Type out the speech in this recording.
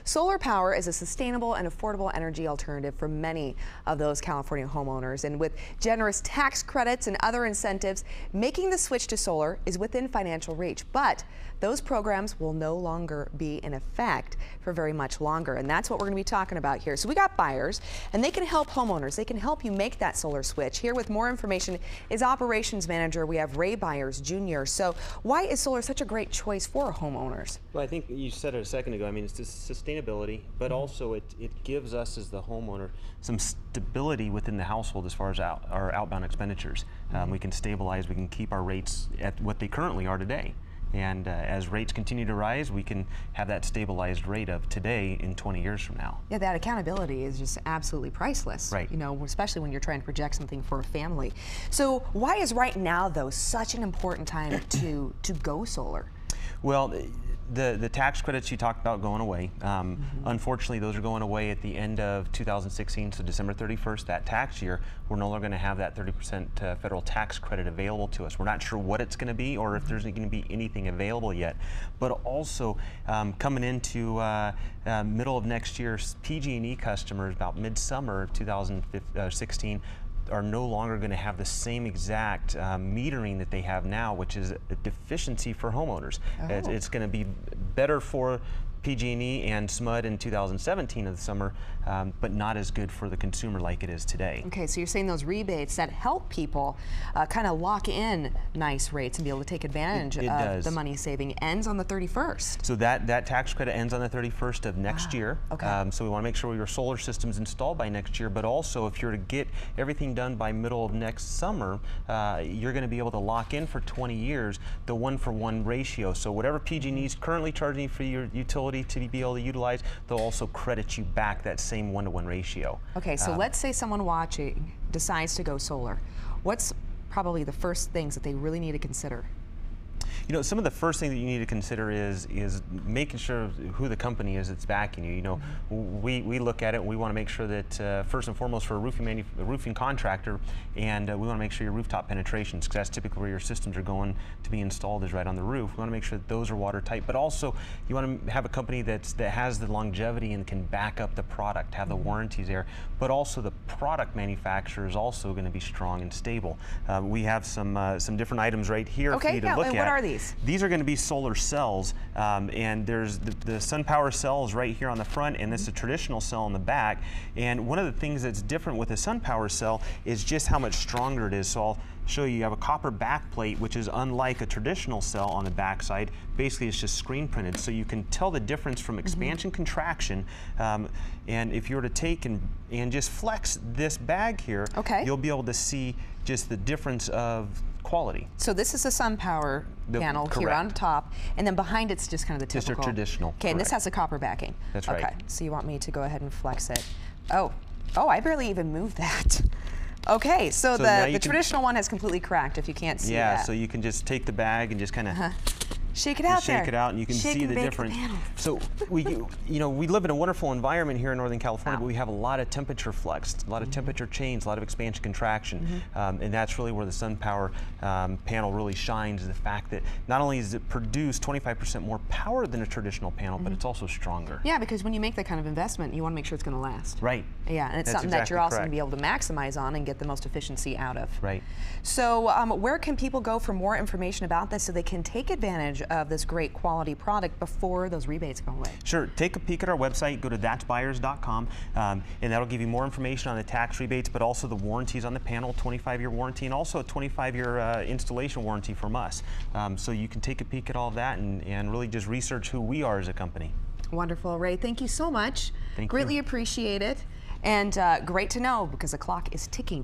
solar power is a sustainable and affordable energy alternative for many of those California homeowners. And with generous tax credits and other incentives, making the switch to solar is within financial reach. But those programs will no longer be in effect for very much longer. And that's what we're going to be talking about here. So we got Byers, and they can help homeowners. They can help you make that solar switch. Here with more information is Operations Manager. We have Ray Byers Jr. So why is solar such a great choice for homeowners? Well, I think you said it a second ago. I mean, it's just sustainability, but also it gives us as the homeowner some stability within the household as far as our outbound expenditures. We can stabilize, we can keep our rates at what they currently are today. And as rates continue to rise, we can have that stabilized rate of today in 20 years from now. Yeah, that accountability is just absolutely priceless. Right. You know, especially when you're trying to project something for a family. So why is right now, though, such an important time to go solar? Well, the tax credits you talked about going away. Unfortunately, those are going away at the end of 2016, so December 31st, that tax year, we're no longer going to have that 30% federal tax credit available to us. We're not sure what it's going to be or if there's going to be anything available yet. But also, coming into middle of next year, PG&E customers, about midsummer of 2016, are no longer going to have the same exact metering that they have now, which is a deficiency for homeowners. Oh. It's going to be better for PG&E and SMUD in 2017 of the summer, but not as good for the consumer like it is today. Okay, so you're saying those rebates that help people kind of lock in nice rates and be able to take advantage of the money saving ends on the 31st. So that tax credit ends on the 31st of next year. Okay. So we want to make sure your solar system's installed by next year, but also if you're to get everything done by middle of next summer, you're going to be able to lock in for 20 years the 1-for-1 ratio. So whatever PG&E is currently charging you for your utility to be able to utilize, they'll also credit you back that same 1-to-1 ratio. Okay, so let's say someone watching decides to go solar. What's probably the first things that they really need to consider? You know, some of the first things that you need to consider is making sure who the company is that's backing you. You know, we look at it, we want to make sure that first and foremost for a roofing contractor, and we want to make sure your rooftop penetrations, because that's typically where your systems are going to be installed, is right on the roof. We want to make sure that those are watertight, but also you want to have a company that has the longevity and can back up the product, have the warranties there, but also the product manufacturer is also going to be strong and stable. We have some different items right here for you to look at. What are these? These are going to be solar cells, and there's the SunPower cells right here on the front, and this is a traditional cell on the back. And one of the things that's different with a SunPower cell is just how much stronger it is. So I'll show you. You have a copper backplate, which is unlike a traditional cell on the backside. Basically, it's just screen printed, so you can tell the difference from expansion, contraction. And if you were to take and just flex this bag here, you'll be able to see just the difference of quality. So this is a SunPower panel here on top, and then behind it's just kind of the typical. Just a traditional. Okay, and this has a copper backing. That's right. Okay, so you want me to go ahead and flex it. Oh, I barely even moved that. Okay, so the traditional one has completely cracked, if you can't see that. Yeah, so you can just take the bag and just kind of shake it out there. Shake it out, and you can see the difference. So we live in a wonderful environment here in Northern California, but we have a lot of temperature flux, a lot of temperature change, a lot of expansion contraction, and that's really where the SunPower panel really shines. Is the fact that not only does it produce 25% more power than a traditional panel, but it's also stronger. Yeah, because when you make that kind of investment, you want to make sure it's going to last. Right. Yeah, and it's something that you're also going to be able to maximize on and get the most efficiency out of. Right. So where can people go for more information about this so they can take advantage of this great quality product before those rebates go away? Sure, take a peek at our website, go to thatsbyers.com, and that'll give you more information on the tax rebates, but also the warranties on the panel, 25-year warranty, and also a 25-year installation warranty from us. So you can take a peek at all of that and really just research who we are as a company. Wonderful, Ray. Thank you so much. Thank you. Greatly appreciate it. And great to know, because the clock is ticking to